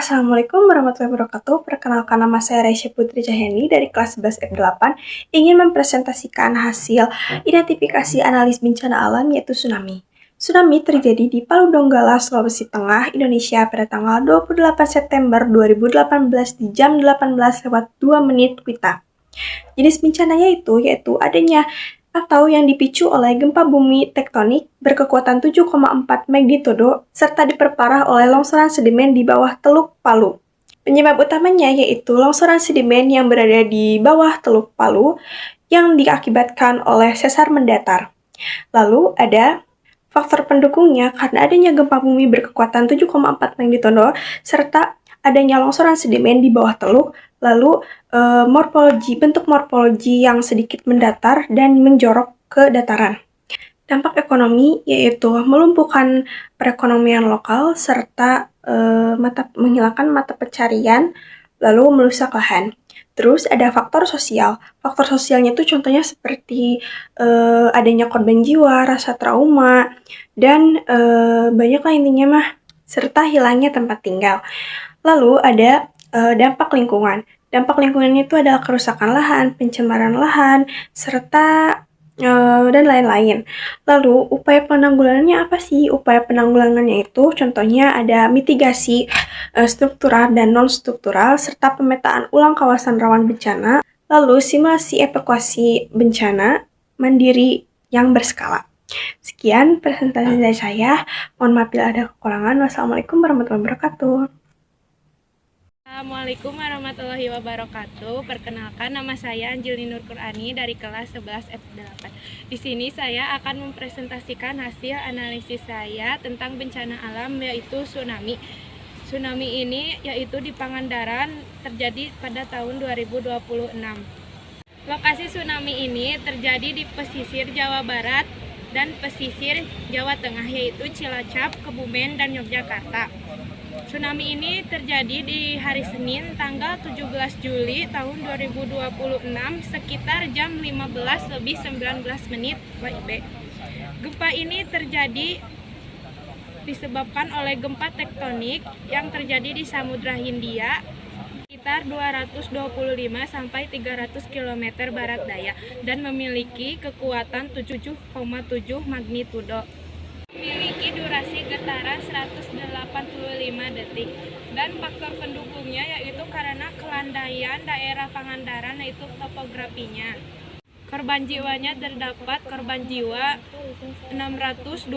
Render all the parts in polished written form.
Assalamualaikum warahmatullahi wabarakatuh. Perkenalkan, nama saya Raisya Putri Cahyani dari kelas 11 F8 ingin mempresentasikan hasil identifikasi analis bencana alam yaitu tsunami. Tsunami terjadi di Palu Donggala, Sulawesi Tengah, Indonesia pada tanggal 28 September 2018 di jam 18:02 WITA. Jenis bencananya yaitu adanya atau yang dipicu oleh gempa bumi tektonik berkekuatan 7,4 magnitudo serta diperparah oleh longsoran sedimen di bawah Teluk Palu. Penyebab utamanya yaitu longsoran sedimen yang berada di bawah Teluk Palu yang diakibatkan oleh sesar mendatar. Lalu ada faktor pendukungnya karena adanya gempa bumi berkekuatan 7,4 magnitudo serta adanya longsoran sedimen di bawah teluk, lalu bentuk morfologi yang sedikit mendatar dan menjorok ke dataran. Dampak ekonomi yaitu melumpuhkan perekonomian lokal serta menghilangkan mata pencarian, lalu merusak lahan. Terus ada faktor sosial. Faktor sosialnya itu contohnya seperti adanya korban jiwa, rasa trauma, dan banyaklah intinya mah, serta hilangnya tempat tinggal. Lalu ada dampak lingkungan. Dampak lingkungannya itu adalah kerusakan lahan, pencemaran lahan, serta dan lain-lain. Lalu upaya penanggulangannya apa sih? Upaya penanggulangannya itu contohnya ada mitigasi struktural dan non-struktural, serta pemetaan ulang kawasan rawan bencana, lalu simulasi evakuasi bencana mandiri yang berskala. Sekian presentasi dari saya. Mohon maaf bila ada kekurangan. Wassalamualaikum warahmatullahi wabarakatuh. Assalamualaikum warahmatullahi wabarakatuh. Perkenalkan, nama saya Anjili Nur Qurani dari kelas 11 F8. Di sini saya akan mempresentasikan hasil analisis saya tentang bencana alam yaitu tsunami. Tsunami ini yaitu di Pangandaran terjadi pada tahun 2026. Lokasi tsunami ini terjadi di pesisir Jawa Barat dan pesisir Jawa Tengah yaitu Cilacap, Kebumen, dan Yogyakarta. Tsunami ini terjadi di hari Senin tanggal 17 Juli tahun 2026 sekitar jam 15:19 WIB. Gempa ini terjadi disebabkan oleh gempa tektonik yang terjadi di Samudra Hindia sekitar 225 sampai 300 km barat daya dan memiliki kekuatan 7,7 magnitudo. Memiliki durasi getaran 185 detik dan faktor pendukungnya yaitu karena kelandaian daerah Pangandaran yaitu topografinya. Korban jiwanya terdapat korban jiwa 625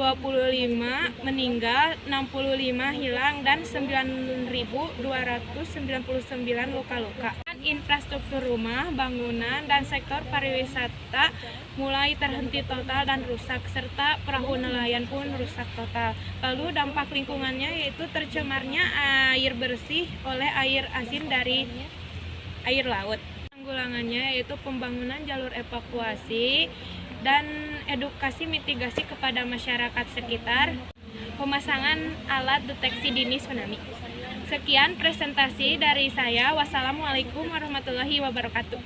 meninggal, 65 hilang, dan 9.299 luka-luka. Infrastruktur rumah, bangunan, dan sektor pariwisata mulai terhenti total dan rusak, serta perahu nelayan pun rusak total. Lalu dampak lingkungannya yaitu tercemarnya air bersih oleh air asin dari air laut. Penanggulangannya yaitu pembangunan jalur evakuasi dan edukasi mitigasi kepada masyarakat sekitar, pemasangan alat deteksi dini tsunami. Sekian presentasi dari saya. Wassalamualaikum warahmatullahi wabarakatuh.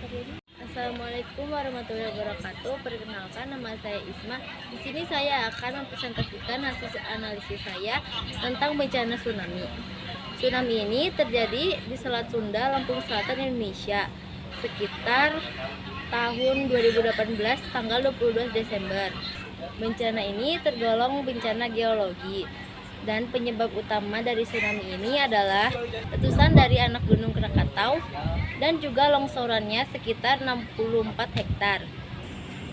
Assalamualaikum warahmatullahi wabarakatuh. Perkenalkan, nama saya Isma. Di sini saya akan mempresentasikan hasil analisis saya tentang bencana tsunami. Tsunami ini terjadi di Selat Sunda, Lampung Selatan, Indonesia sekitar tahun 2018 tanggal 22 Desember. Bencana ini tergolong bencana geologi dan penyebab utama dari tsunami ini adalah letusan dari anak gunung Krakatau dan juga longsorannya sekitar 64 hektar.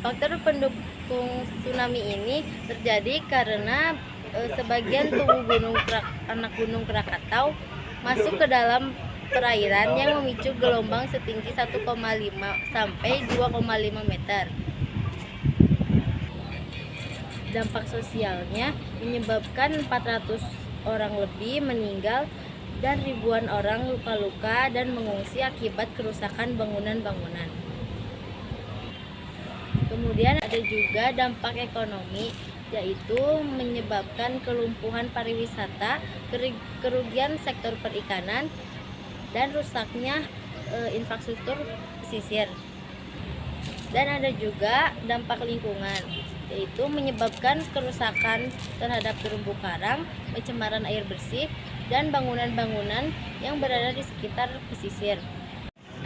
Faktor pendukung tsunami ini terjadi karena sebagian tubuh anak gunung Krakatau masuk ke dalam perairan yang memicu gelombang setinggi 1,5 sampai 2,5 meter. Dampak sosialnya menyebabkan 400 orang lebih meninggal dan ribuan orang luka-luka dan mengungsi akibat kerusakan bangunan-bangunan. Kemudian ada juga dampak ekonomi, yaitu menyebabkan kelumpuhan pariwisata, kerugian sektor perikanan, dan rusaknya infrastruktur pesisir. Dan ada juga dampak lingkungan, yaitu menyebabkan kerusakan terhadap terumbu karang, pencemaran air bersih, dan bangunan-bangunan yang berada di sekitar pesisir.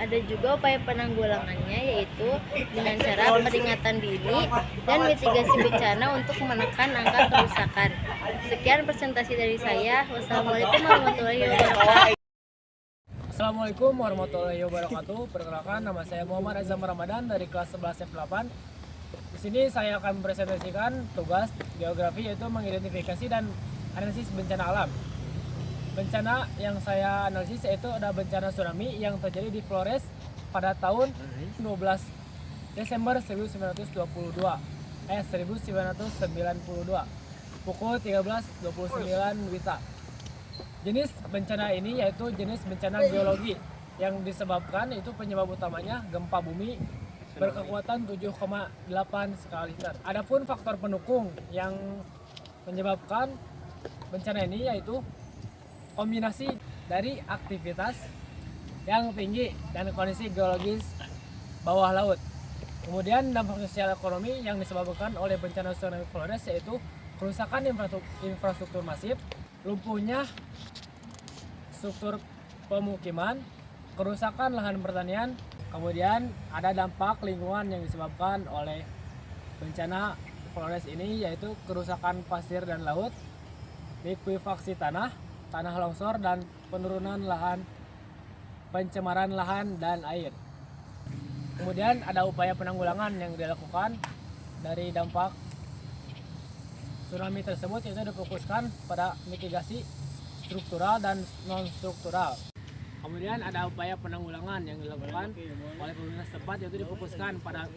Ada juga upaya penanggulangannya, yaitu dengan cara peringatan dini dan mitigasi bencana untuk menekan angka kerusakan. Sekian presentasi dari saya. Wassalamualaikum warahmatullahi wabarakatuh. Assalamualaikum warahmatullahi wabarakatuh. Perkenalkan, nama saya Muhammad Azam Ramadan dari kelas 11 F8. Di sini saya akan mempresentasikan tugas geografi, yaitu mengidentifikasi dan analisis bencana alam. Bencana yang saya analisis yaitu ada bencana tsunami yang terjadi di Flores pada tahun 12 Desember 1992 pukul 13.29 WITA. Jenis bencana ini yaitu jenis bencana geologi yang disebabkan, itu penyebab utamanya gempa bumi berkekuatan 7,8 skala Richter. Adapun faktor pendukung yang menyebabkan bencana ini yaitu kombinasi dari aktivitas yang tinggi dan kondisi geologis bawah laut. Kemudian dampak sosial ekonomi yang disebabkan oleh bencana tsunami Flores yaitu kerusakan infrastruktur masif, lumpuhnya struktur pemukiman, kerusakan lahan pertanian, kemudian ada dampak lingkungan yang disebabkan oleh bencana Flores ini yaitu kerusakan pasir dan laut, likuifaksi tanah longsor, dan penurunan lahan, pencemaran lahan dan air. Kemudian ada upaya penanggulangan yang dilakukan dari dampak tsunami tersebut, yaitu difokuskan pada mitigasi struktural dan non struktural. Kemudian ada upaya penanggulangan yang dilakukan oleh pemerintah setempat, yaitu difokuskan pada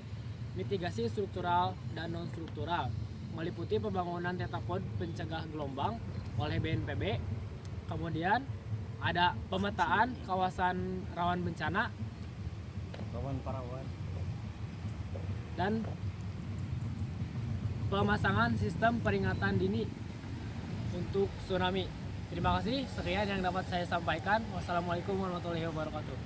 mitigasi struktural dan non struktural, meliputi pembangunan tetapod pencegah gelombang oleh BNPB. Kemudian ada pemetaan kawasan rawan bencana dan pemasangan sistem peringatan dini untuk tsunami. Terima kasih, sekian yang dapat saya sampaikan. Wassalamualaikum warahmatullahi wabarakatuh.